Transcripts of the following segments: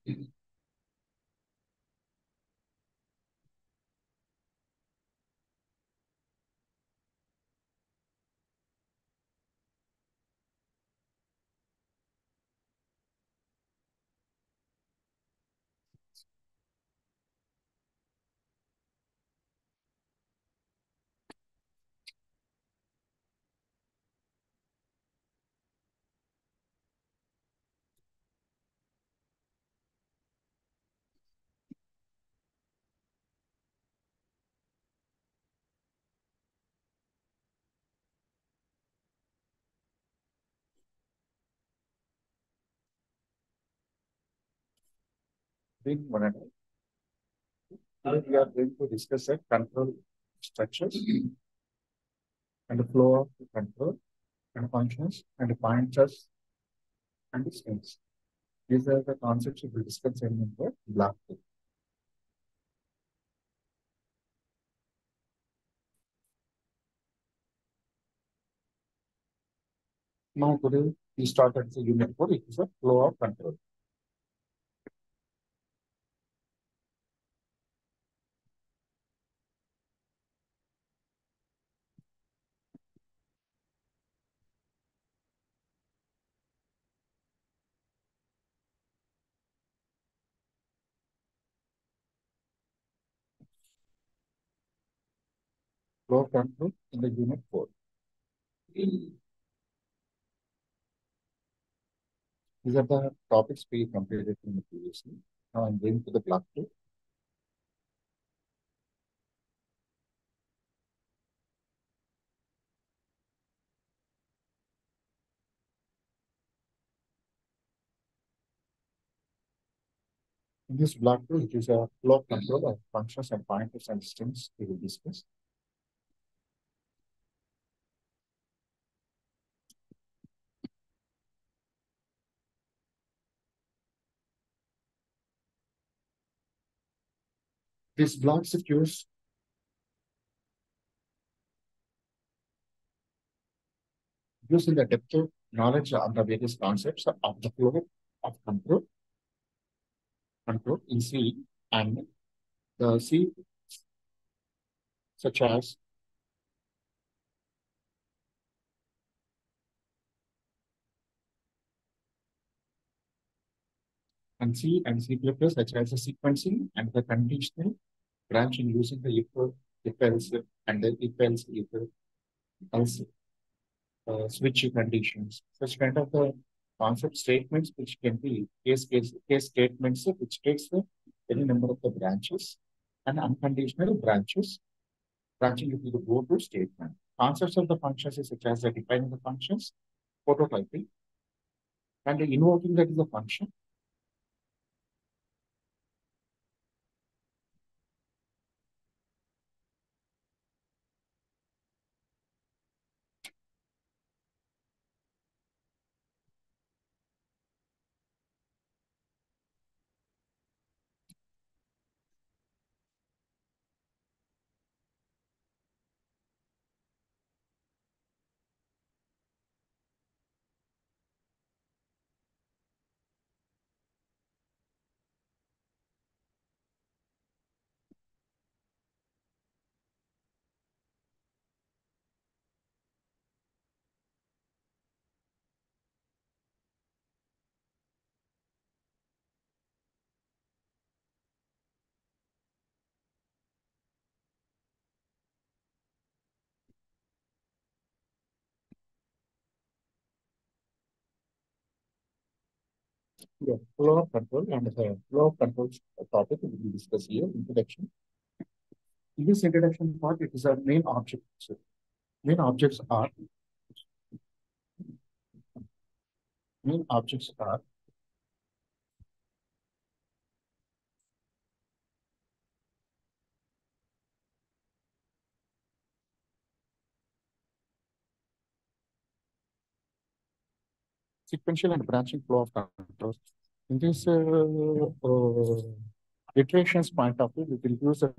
Being one today we are going to discuss the control structures and the flow of the control and functions and the pointers and the strings. These are the concepts we will discuss in the block. Now today we start at the unit 4, it is a flow of control. Flow of control in the unit 4. These are the topics we completed in the previously. Now I'm going to the block 2. In this block 2, it is a flow of control of functions and pointers and strings we will discuss. This block secures using the depth of knowledge on the various concepts of the flow of control in C and the C such as and C++ such as the sequencing and the conditional branching using the if else and the if else switch conditions. Such kind of concept statements which can be case statements which takes any number of the branches and unconditional branches branching into the go-to statement. Concepts of the functions is such as the defining the functions, prototyping, and invoking that is the function. Yeah, flow of control and the flow of control topic will be discussed here, introduction. In this introduction part, it is our main object. So main objects are sequential and branching flow of control. In this iterations point of view, we will use a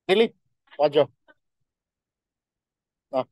Really? आ जाओ. हाँ.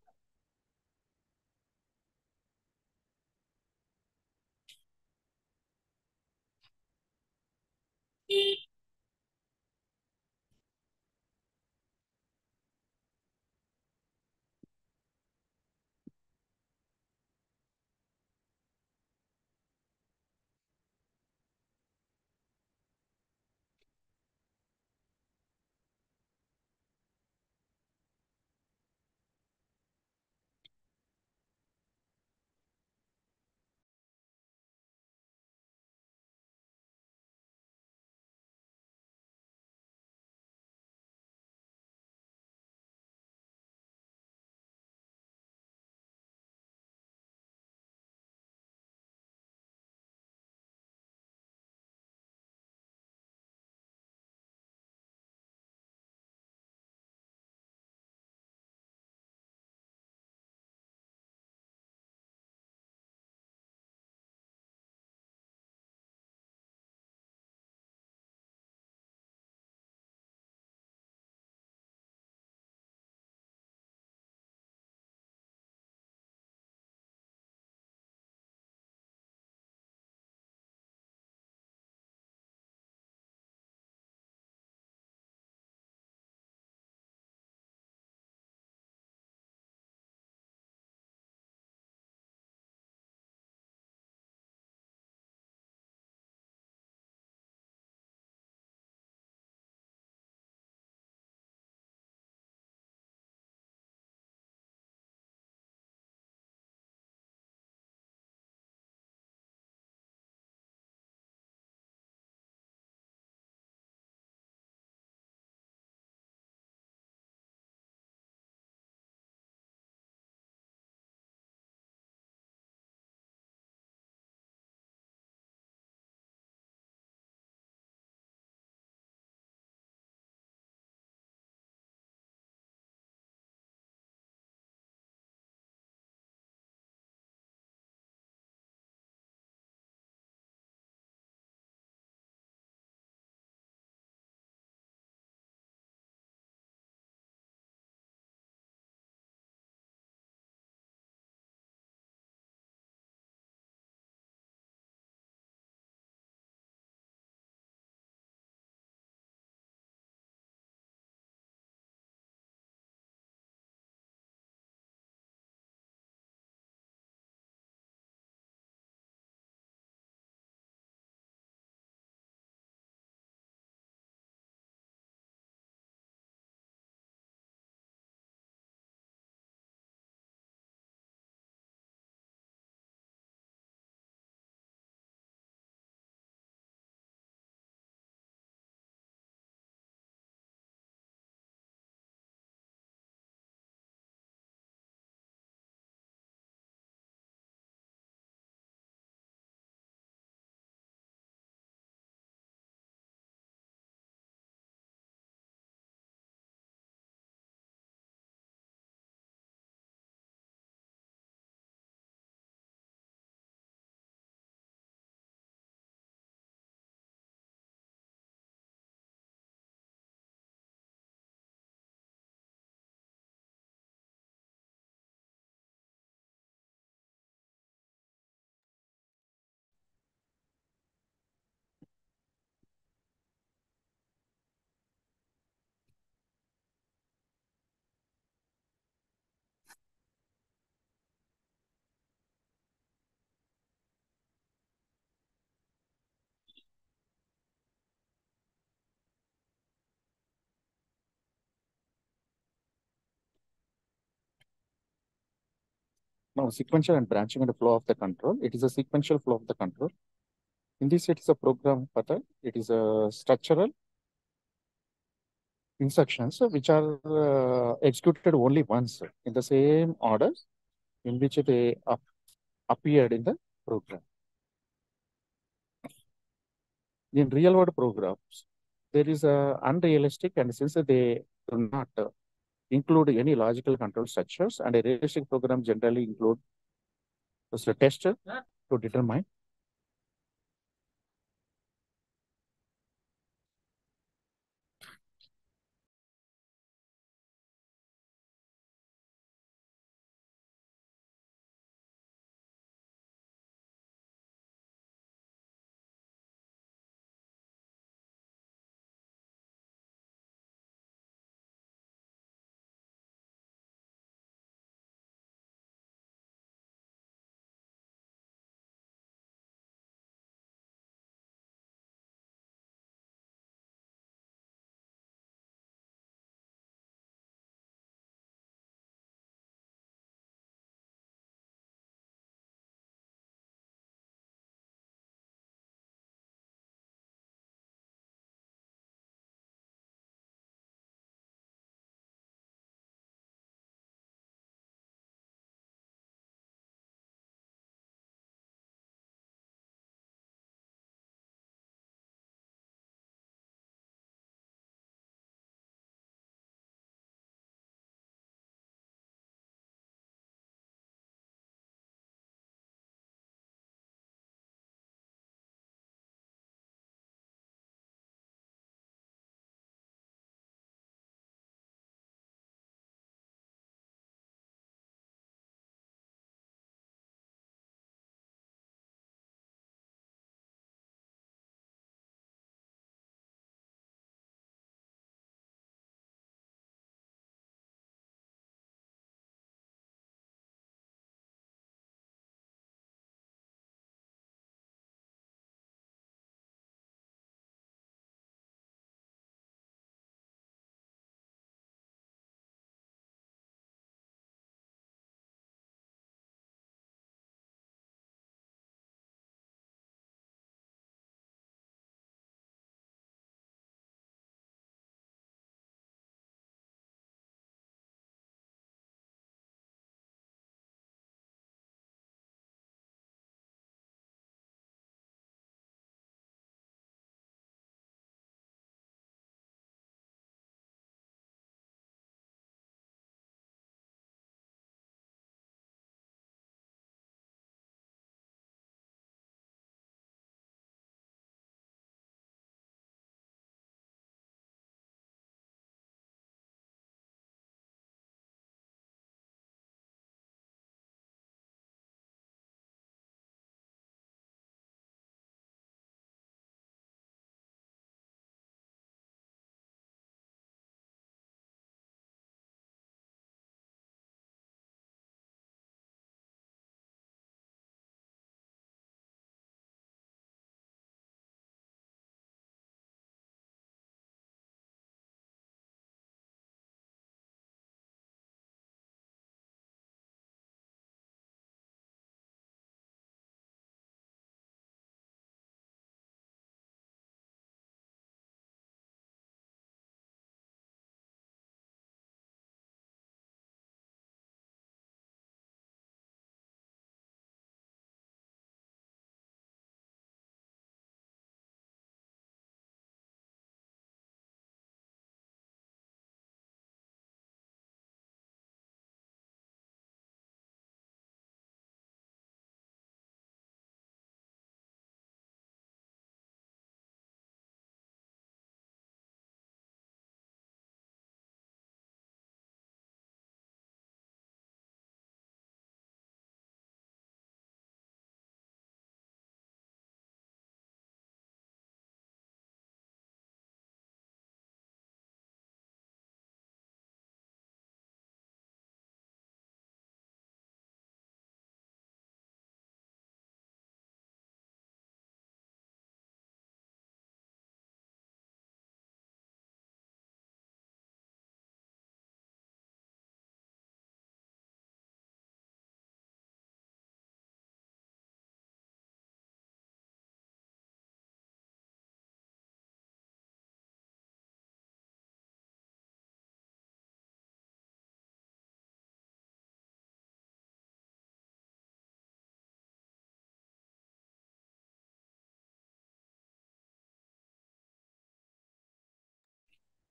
No, sequential and branching and flow of the control. It is a sequential flow of the control. In this, it is a program pattern. It is a structural instructions which are executed only once in the same order in which they appeared in the program. In real world programs, there is a unrealistic and since they do not include any logical control structures, and a realistic program generally include a tester to determine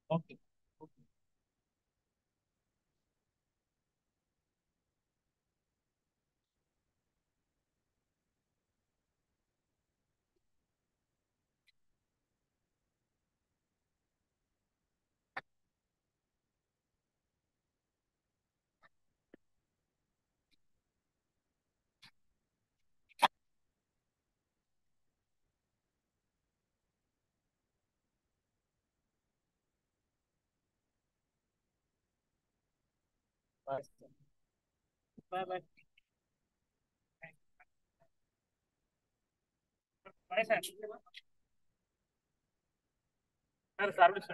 Okay. Okay. Bye bye. Bye sir. Sir, service.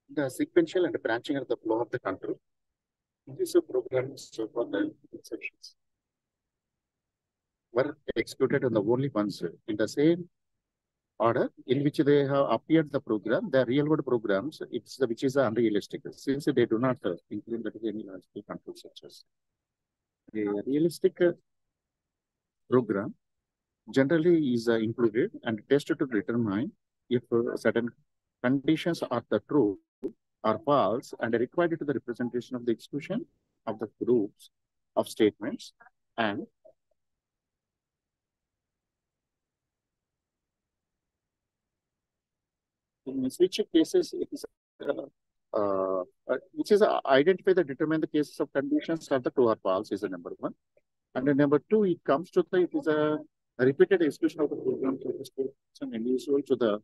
The sequential and branching of the flow of the control. This program so for the instructions were executed on the only ones in the same order in which they have appeared the program. The real world programs, which is unrealistic since they do not include any logical control structures. A realistic program generally is included and tested to determine if certain conditions are the true or false and required to the representation of the execution of the groups of statements, and in which cases it is which is identify the determine the cases of conditions are the true or false is the number one. And then number two, it comes to the, it is a repeated execution of the program to the statements and individual to the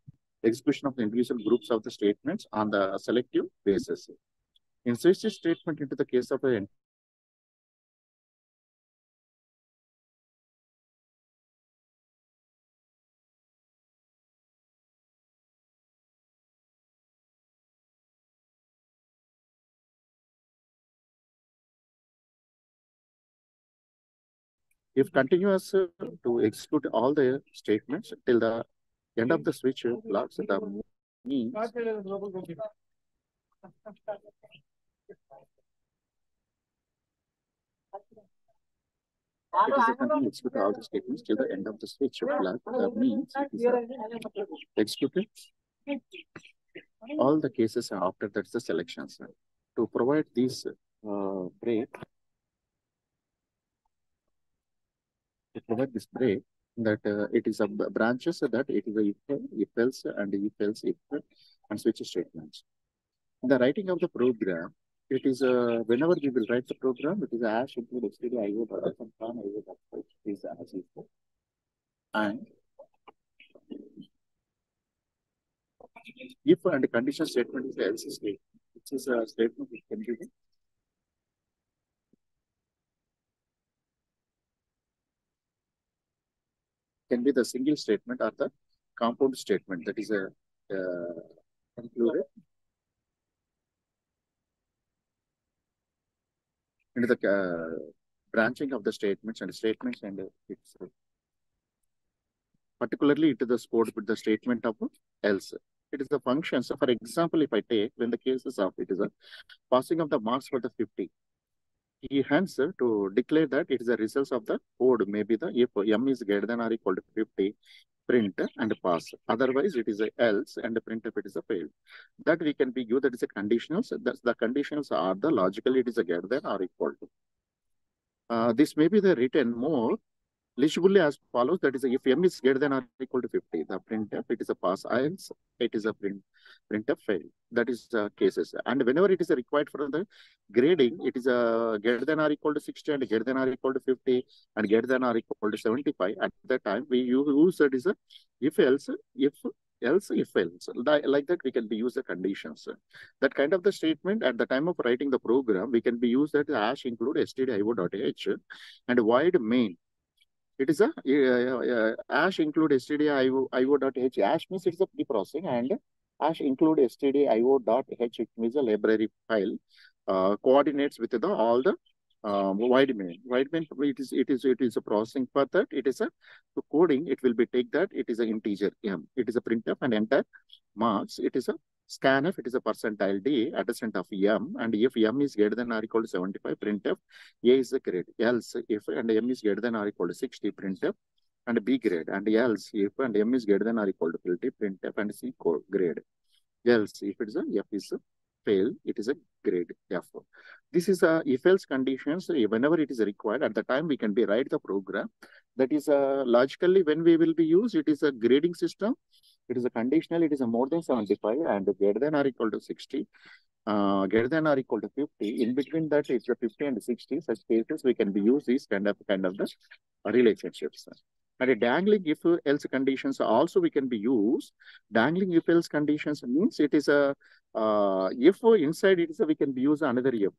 execution of the individual groups of the statements on the selective basis. In such a statement into the case of a if continuous to execute all the statements till the end of the switch blocks, the means it is a continue execute all the statements till the end of the switch flag. That means it is executed all the cases after that's the selections. To provide this break, that it is a branches that it is a if else and if else if and switch statements. In the writing of the program, it is whenever we will write the program, it is hash include stdio is as equal. And if and condition statement is the else statement, which is a statement which can be the single statement or the compound statement that is a included into the branching of the statements and it's particularly into the scored with the statement of else. It is a function. So for example, if I take when the cases of it is a passing of the marks for the 50, he hence to declare that it is a result of the code, maybe the if m is greater than or equal to 50, print and pass. Otherwise, it is a else and print if it is a failed. That we can be give that is a conditionals. That's the conditionals are the logical it is a greater than or equal to. This may be the written more legibly as follows. That is, if m is greater than or equal to 50, the printf it is a pass, else it is a printf fail. That is cases. And whenever it is required for the grading, it is a greater than or equal to 60 and greater than or equal to 50 and greater than or equal to 75. At that time, we use that is a if else if else if else. Like that, we can be use the conditions. That kind of the statement at the time of writing the program, we can be used that hash include stdio.h and void main. It is a hash include stdio.h. Hash means it's a preprocessing and hash include stdio.h. It means a library file coordinates with the all the wide main. Wide main it is a processing for that. It is a coding. It will be take that it is an integer m. It is a printf and enter marks. It is a scanf. It is a percentile d adjacent of m, and if m is greater than or equal to 75, printf a is the grade. Else if and m is greater than or equal to 60, printf and b grade. And else if and m is greater than or equal to 50, printf and c grade. Else if it is a f is fail, it is a grade F. This is a if-else conditions. Whenever it is required, at the time we can be write the program. That is logically when we will be used, it is a grading system. It is a conditional, it is a more than 75 and greater than or equal to 60. Greater than or equal to 50. In between that, it's a 50 and 60. Such cases, we can be use these kind of the relationships. And a dangling if else conditions also we can be used. Dangling if else conditions means it is a if inside it is a, we can be use another if.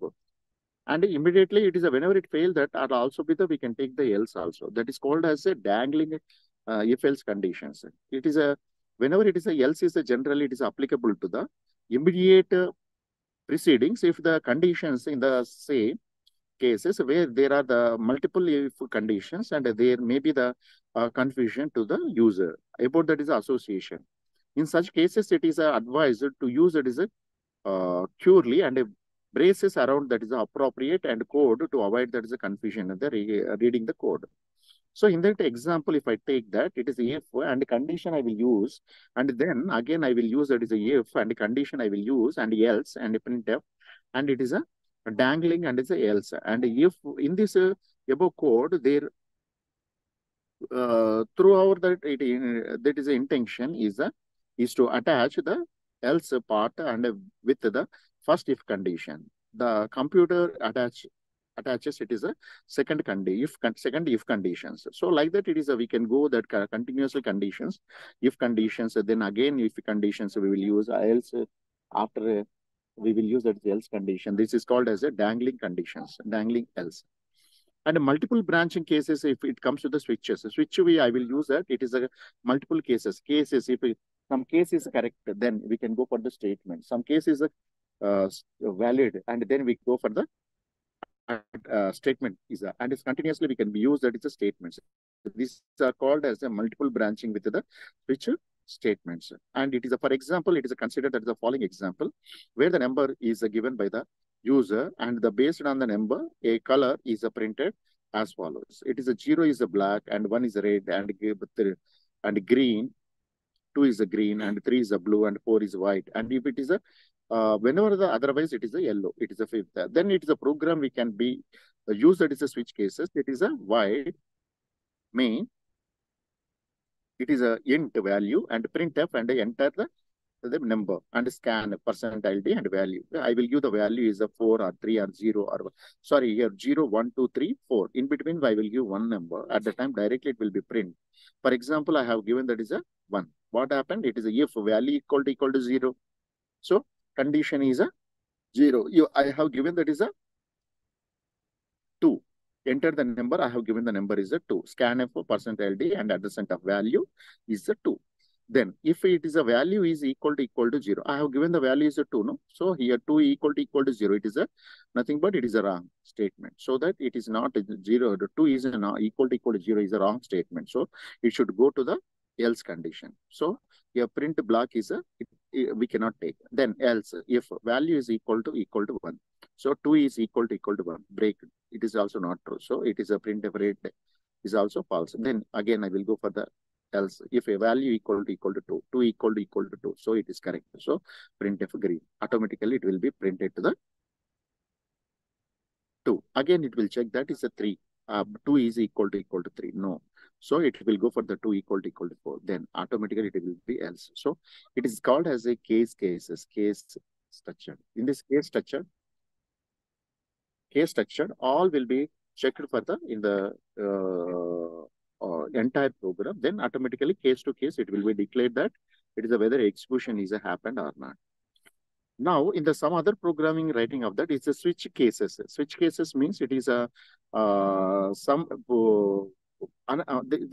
And immediately it is a whenever it fails that are also be the we can take the else also. That is called as a dangling if else conditions. It is a whenever it is a else is a generally it is applicable to the immediate proceedings if the conditions in the same cases where there are the multiple if conditions and there may be the confusion to the user about that is association. In such cases, it is advised to use it is purely and braces around that is appropriate and code to avoid that is a confusion in the reading the code. So in that example, if I take that, it is if and condition I will use, and then again I will use that is a if and condition I will use and else and printf, and it is a dangling and it's a else. And if in this above code there throughout that that is the intention is to attach the else part and with the first if condition. The computer attaches it is a second if conditions. So like that it is we can go that continuously conditions, if conditions, then again if conditions we will use else after we will use that else condition. This is called as a dangling conditions, dangling else. And multiple branching cases, if it comes to the switches, I will use that. It is a multiple cases. If some case is correct, then we can go for the statement. Some case is valid, and then we go for the statement and it's continuously we can be used that is a statements. These are called as a multiple branching with the switch statements. And it is for example, it is considered that is the following example where the number is given by the user and the based on the number a color is printed as follows. It is a 0 is a black and 1 is a red and green, 2 is a green and 3 is a blue and 4 is white. And if it is a whenever the otherwise it is a yellow, it is a fifth. Then it is a program we can be use that is a switch cases. It is a white main. It is a int value and printf and enter the number and scan percentility and value. I will give the value is a 4 or 3 or 0 or sorry here 0, 1, 2, 3, 4. In between I will give one number. At the time directly it will be print. For example, I have given that is a 1. What happened? It is a if value equal to 0. So condition is a 0. I have given that is a 2. Enter the number. I have given the number is a 2. Scanf for percentility and adjacent of value is a 2. Then if it is a value is equal to 0, I have given the value is a 2. No, so here 2 equal to 0. It is a nothing but it is a wrong statement. So that it is not 0. The 2 is not equal to 0 is a wrong statement. So it should go to the else condition. So your print block is we cannot take. Then else if value is equal to 1. So 2 is equal to 1. Break. It is also not true. So it is a printf rate is also false. Then again I will go for the else if a value equal to 2 equal to 2. So it is correct. So printf green. Automatically it will be printed to the 2. Again it will check that is a 3. 2 is equal to 3. No. So it will go for the 2 equal to 4. Then automatically it will be else. So it is called as a case structure. In this case structure, all will be checked for the in the entire program. Then automatically case to case it will be declared that it is a whether execution is happened or not. Now, in the some other programming writing of that, it's a switch cases. Switch cases means it is a the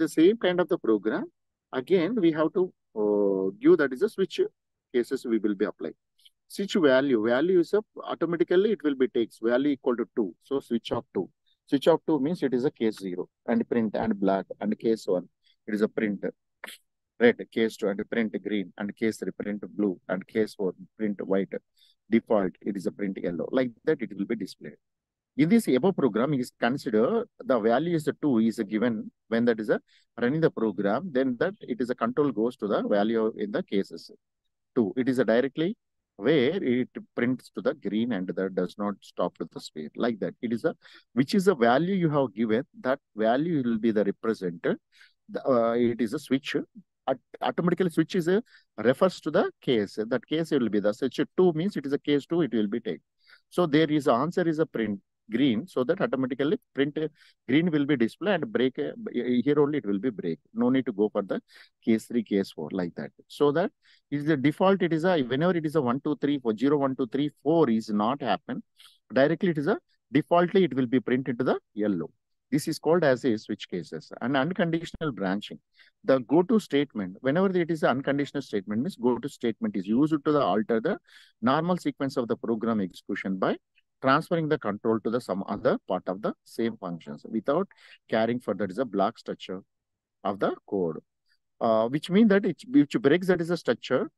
same kind of the program. Again, we have to give that is a switch cases we will be applying. Switch value is automatically it will be takes value equal to 2. So switch of 2. Switch of 2 means it is a case 0 and print and black and case 1. It is a print red, case 2 and print green and case 3 print blue and case 4 print white. Default it is a print yellow. Like that it will be displayed. In this above program is consider the value is 2 is given when that is a running the program, then that it is a control goes to the value in the cases 2. It is a directly where it prints to the green and that does not stop to the sphere like that. It is a which is a value you have given, that value will be the represented. It is a switch. Automatically switch is a refers to the case. That case will be the switch 2 means it is a case 2, it will be taken. So there is answer is a print green, so that automatically print green will be displayed and break here only it will be break. No need to go for the case 3, case 4 like that. So that is the default. It is a whenever it is a 1 2 3 4 0 1 2 3 4 is not happen directly. It is a defaultly it will be printed to the yellow. This is called as a switch cases. And unconditional branching. The go-to statement, whenever it is an unconditional statement, means go-to statement is used to alter the normal sequence of the program execution by transferring the control to the some other part of the same functions without caring for that is a block structure of the code. Which means that which breaks that is a structure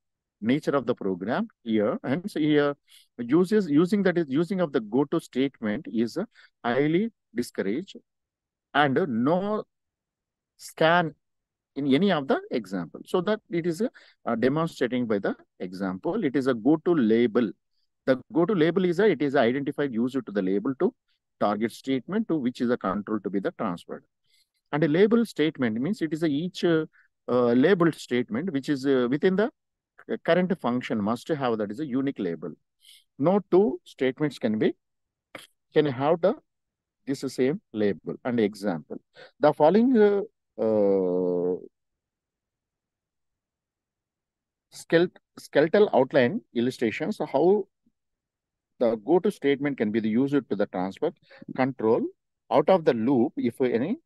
nature of the program here. And so here using of the go-to statement is highly discouraged, and no scan in any of the example. So that it is demonstrating by the example. It is a go-to label. The go-to label is it is identified used to the label to target statement to which is a control to be the transferred. And a label statement means it is each labeled statement which is within the current function must have that is a unique label. No two statements can have this same label. And example, the following skeletal outline illustrations how the go-to statement can be used to the transfer control out of the loop if any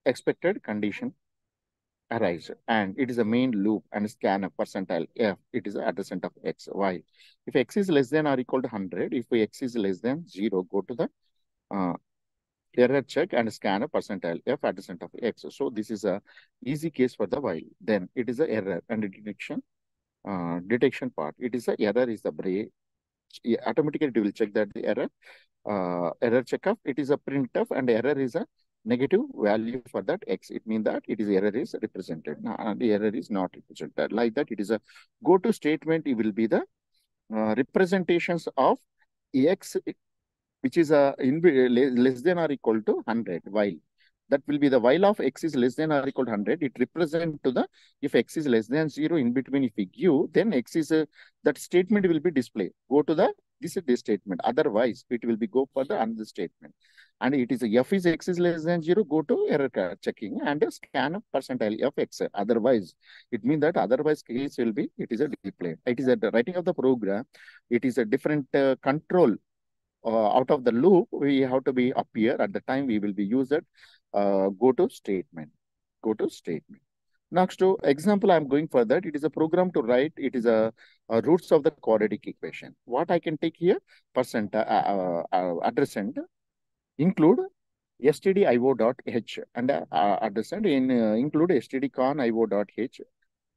expected condition arise, and it is a main loop and scan a percentile f. It is adjacent of x, y. If x is less than or equal to 100, if x is less than 0, go to the error check and scan a percentile f adjacent of x. So this is a easy case for the while. Then it is a error and detection part. It is a error is the break. Automatically it will check that the error checkup. It is a printf and error is a negative value for that x. It means that it is error is represented. The error is not represented like that. It is a go-to statement. It will be the representations of x which is less than or equal to 100 while. That will be the while of x is less than or equal to 100. It represents to the if x is less than 0 in between if we give, then x is that statement will be displayed. Go to the this statement. Otherwise, it will be go for the another statement. And it is f is x is less than 0. Go to error checking and scan percentile of x. Otherwise, it means that otherwise case will be it is a display. It is at the writing of the program. It is a different control. Out of the loop, we have to be appear at the time we will be used go-to statement. Go-to statement. Next to example, I'm going for that. It is a program to write. It is a roots of the quadratic equation. What I can take here, percent addressant include stdio.h and addressant include stdcon.io.h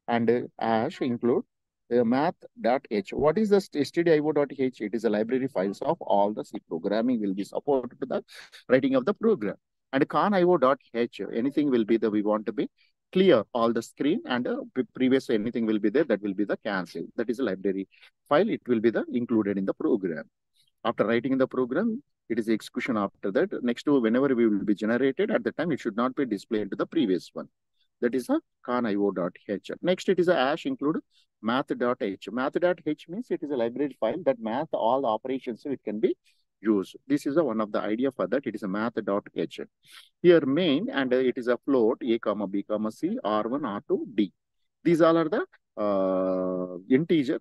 and hash include math.h. What is the stdio.h? It is a library files of all the C programming will be supported to the writing of the program. And con.io.h, anything will be we want to be clear all the screen and previous anything will be there, that will be the cancel. That is a library file. It will be included in the program. After writing the program, it is the execution after that. Next to whenever we will be generated at the time, it should not be displayed to the previous one. That is a con.io.h. Next, it is a hash include math.h. Math.h means it is a library file that math all the operations so it can be used. This is one of the idea for that. It is a math.h. Here main and it is a float a comma b comma c r1 r2 d. These all are the integer.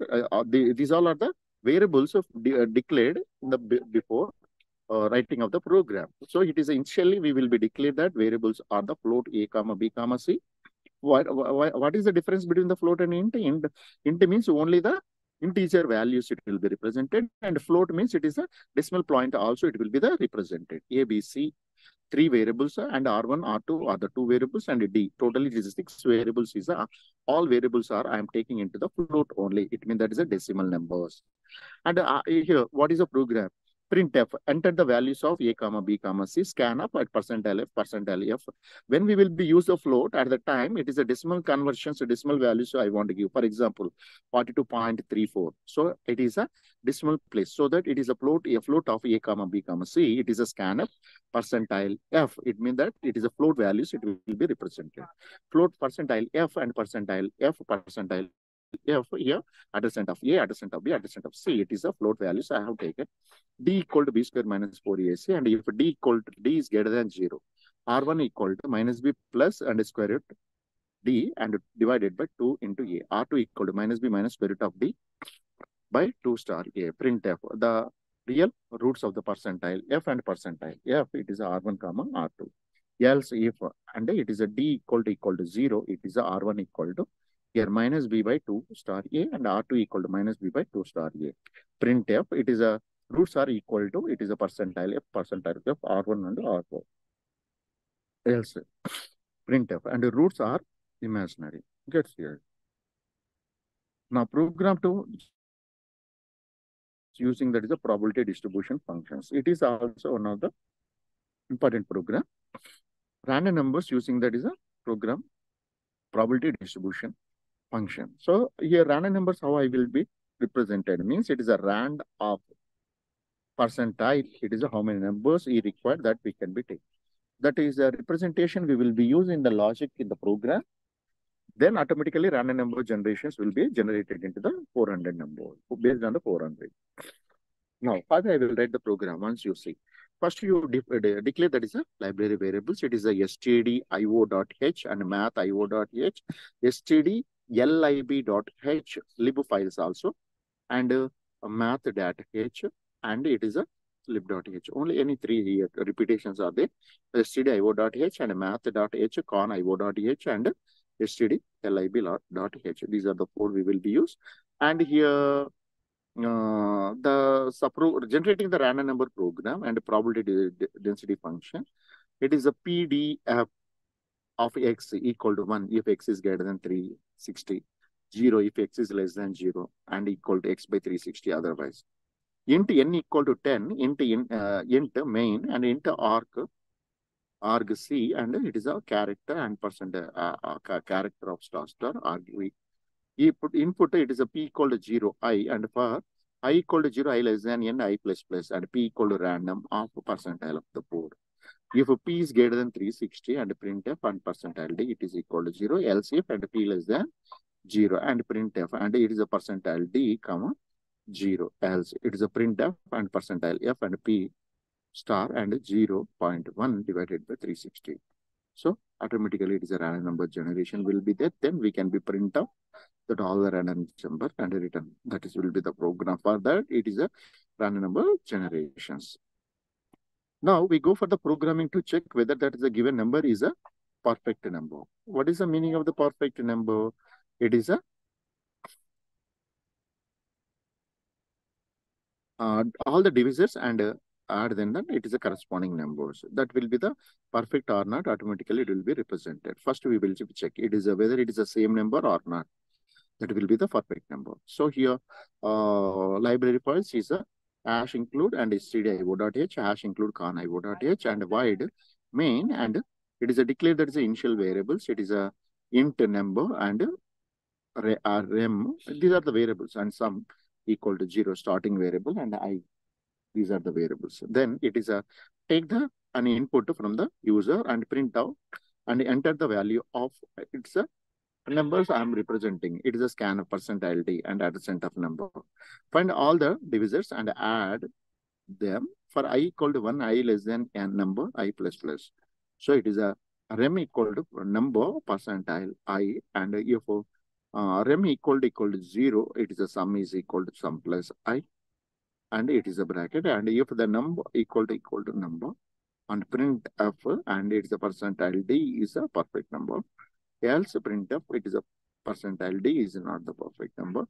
These all are the variables of declared in the before writing of the program. So it is initially we will be declared that variables are the float a comma b comma c. What is the difference between the float and int? Int means only the integer values it will be represented, and float means it is a decimal point also it will be the represented. A, B, C, 3 variables and R1, R2 are the 2 variables and D. Totally it is 6 variables is all variables are I am taking into the float only. It means that is a decimal numbers. And here, what is a program? printf, enter the values of a comma b comma c, scanf at percentile f, percentile f. When we will be use the float at the time, it is a decimal conversion, so decimal value. So I want to give, for example, 42.34. So it is a decimal place, so that it is a float of a comma b comma c. It is a scanf percentile f. It means that it is a float values. It will be represented. Float percentile f and percentile f, percentile f here, adjacent of a, adjacent of b, adjacent of c. It is a float values I have taken. D equal to b square minus 4ac, and if d is greater than 0, r1 equal to minus b plus and square root d and divided by 2 into a. R2 equal to minus b minus square root of d by 2 star a. Printf the real roots of the percentile f and percentile f. It is r1 comma r2. Else if and it is a d equal to 0, it is a r1 equal to here minus b by 2 star a and r2 equal to minus b by 2 star a. Printf, it is a roots are equal to, it is a percentile f r1 and r4. Else printf and the roots are imaginary. Gets here. Now program to using that is a probability distribution functions. It is also one of the important program. Random numbers using that is a program probability distribution function. So here random numbers, how I will be represented means it is a rand of percentile. It is a how many numbers we require that we can be taken. That is a representation we will be using the logic in the program. Then automatically random number generations will be generated into the 400 number based on the 400. Now, further I will write the program once you see. First, you declare that is a library variables. It is a stdio.h and math.io.h, stdlib.h lib files also, and math.h, and it is a lib.h. Only any three here repetitions are there. stdio.h and math.h, con.io.h, and stdlib.h. These are the four we will be used. And here generating the random number program and probability density function. It is a PDF of x equal to 1 if x is greater than 360, 0 if x is less than 0, and equal to x by 360 otherwise. Int n equal to 10, int main, and int arg c, and it is a character and percent character of star arg. Input it is a p equal to 0 I, and for I equal to 0 I less than n I plus plus, and p equal to random of percentile of the board. If p is greater than 360 and printf and percentile d, it is equal to 0. Else if and p less than 0 and printf and it is a percentile d comma 0. Else it is a printf and percentile f and p star and 0.1 divided by 360. So automatically it is a random number generation will be there. Then we can be print out the random number and return. That is will be the program for that. It is a random number generations. Now we go for the programming to check whether that is a given number is a perfect number. What is the meaning of the perfect number? It is a all the divisors and add then that it is a corresponding numbers. That will be the perfect or not. Automatically it will be represented. First we will check it is whether it is the same number or not. That will be the perfect number. So here library files is a hash include and stdio.h, hash include con.io.h, and void main, and it is a declare that is the initial variables. It is a int number and rem. These are the variables, and some equal to 0 starting variable, and I. These are the variables. Then it is a take an input from the user and print out and enter the value of it's a numbers I am representing. It is a scan of percentile d and adjacent of number. Find all the divisors and add them. For I equal to 1, I less than n number, I plus plus. So it is a rem equal to number percentile I, and if rem equal to 0, it is a sum is equal to sum plus I, and it is a bracket, and if the number equal to number and print f and it's a percentile d is a perfect number. Else printf it is a percentile d is not the perfect number.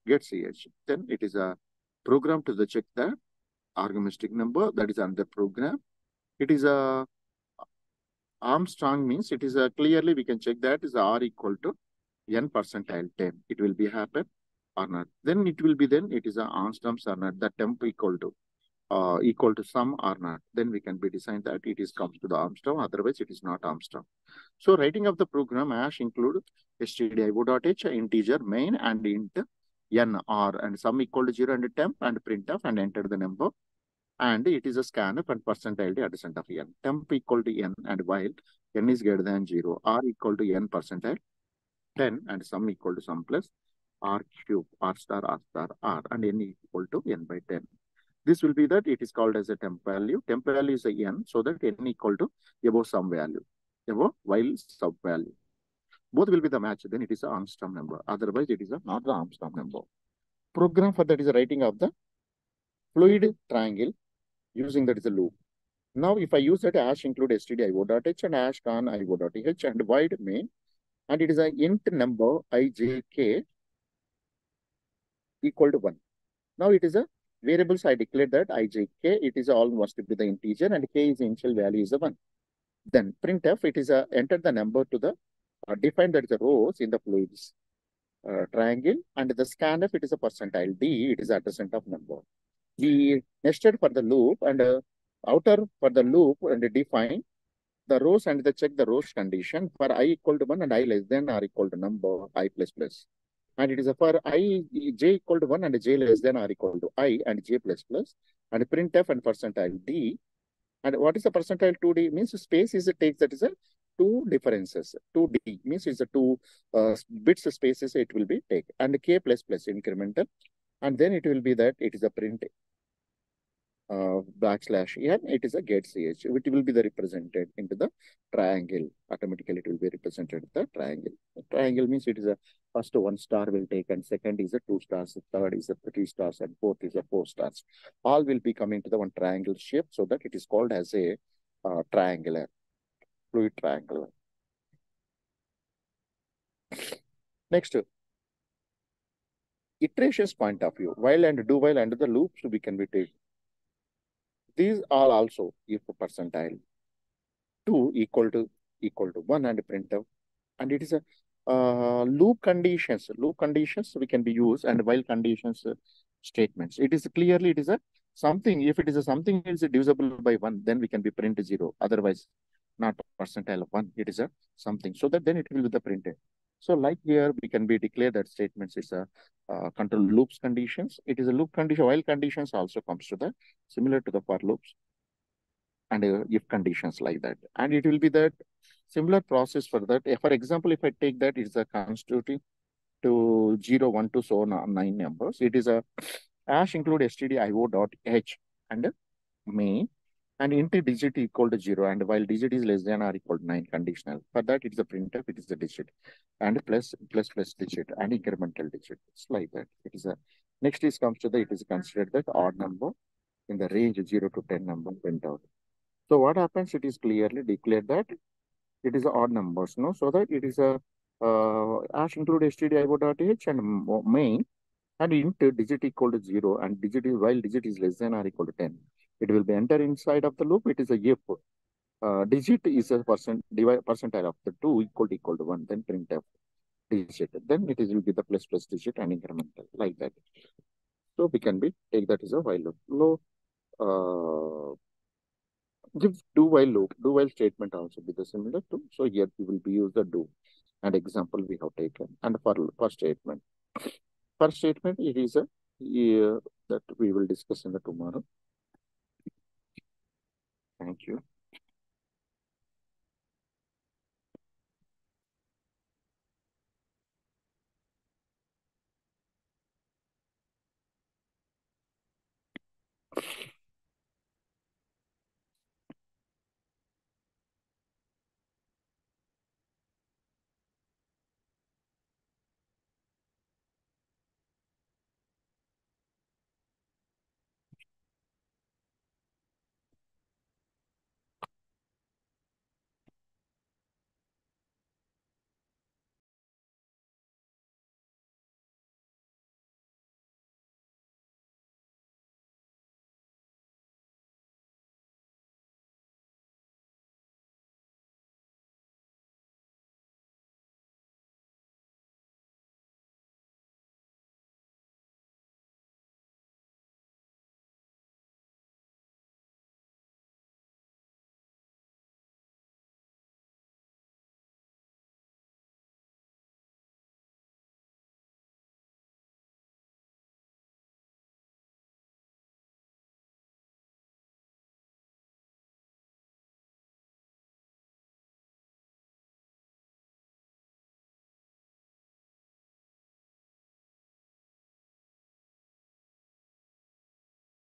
Get ch. Then it is a program to the check the arithmetic number. That is another program. It is a Armstrong means it is a clearly we can check that is r equal to n percentile 10. It will be happen or not. Then it will be then it is a Armstrong's or not. The temp equal to equal to sum or not. Then we can be decided that it is comes to the Armstrong, otherwise it is not Armstrong. So writing of the program hash include stdio.h, integer, main, and int n r, and sum equal to 0 and temp, and printf, and enter the number. And it is a scanf and percentile adjacent of n. Temp equal to n, and while n is greater than 0, r equal to n percentile 10, and sum equal to sum plus r cube, r star, r, and n equal to n by 10. This will be that it is called as a temp value. Temp value is a n, so that n equal to above some value, above while sub value. Both will be the match, then it is an Armstrong number. Otherwise, it is not the Armstrong number. Program for that is a writing of the fluid triangle using that is a loop. Now, if I use that hash include stdio.h and hash con io.h and void main, and it is an int number ijk equal to 1. Now, it is a variables I declared that ijk, it is all must be the integer, and k is initial value is a 1. Then printf, it is a enter the number to the define that is the rows in the fluids triangle, and the scanf, it is a percentile d, it is adjacent of number. We nested for the loop and outer for the loop and define the rows and the check the rows condition for I equal to 1 and I less than or equal to number I plus plus. And it is a for I j equal to 1 and j less than or equal to I and j plus plus, and printf and percentile d. And what is the percentile 2d? Means space is it takes that is a two differences. 2d means it's a two bits spaces it will be take, and k plus plus incremental, and then it will be that it is a print backslash n, it is a get ch, which will be the represented into the triangle. Automatically, it will be represented the triangle. The triangle means it is a first one star will take, and second is a 2 stars, third is a 3 stars, and fourth is a 4 stars. All will be coming to the one triangle shape, so that it is called as a triangular, fluid triangular. Next, iterations point of view, while and do while and the loops we can be taken. These are also if percentile 2 equal to 1 and printf, and it is a loop conditions. Loop conditions we can be used, and while conditions statements. It is clearly it is a something. If it is a something is divisible by 1, then we can be print 0. Otherwise, not percentile of 1. It is a something. So that then it will be the printed. So like here we can be declare that statements is a control loops conditions. It is a loop condition. While conditions also comes to the similar to the for loops and if conditions like that. And it will be that similar process for that. For example, if I take that it's a constituting to 0, 1 to so on 9 numbers, it is a hash include stdio.h and main, and int digit equal to 0, and while digit is less than or equal to 9 conditional. For that, it is a printf, it is a digit, and plus digit and incremental digit. It's like that. It is a next is comes to the it is considered that odd number in the range 0 to 10 number went out. So what happens? It is clearly declared that it is odd numbers, no? So that it is a hash include stdio.h and main, and int digit equal to 0, and digit is while digit is less than or equal to 10. It will be enter inside of the loop. It is a if digit is a percentile of the 2 equal to 1, then printf digit. Then it is will be the plus digit and incremental like that. So we can be take that as a while loop. Give do while loop, do while statement also be the similar to. So here we will be use the do, and example we have taken, and for statement. For statement, it is a that we will discuss in the tomorrow. Thank you.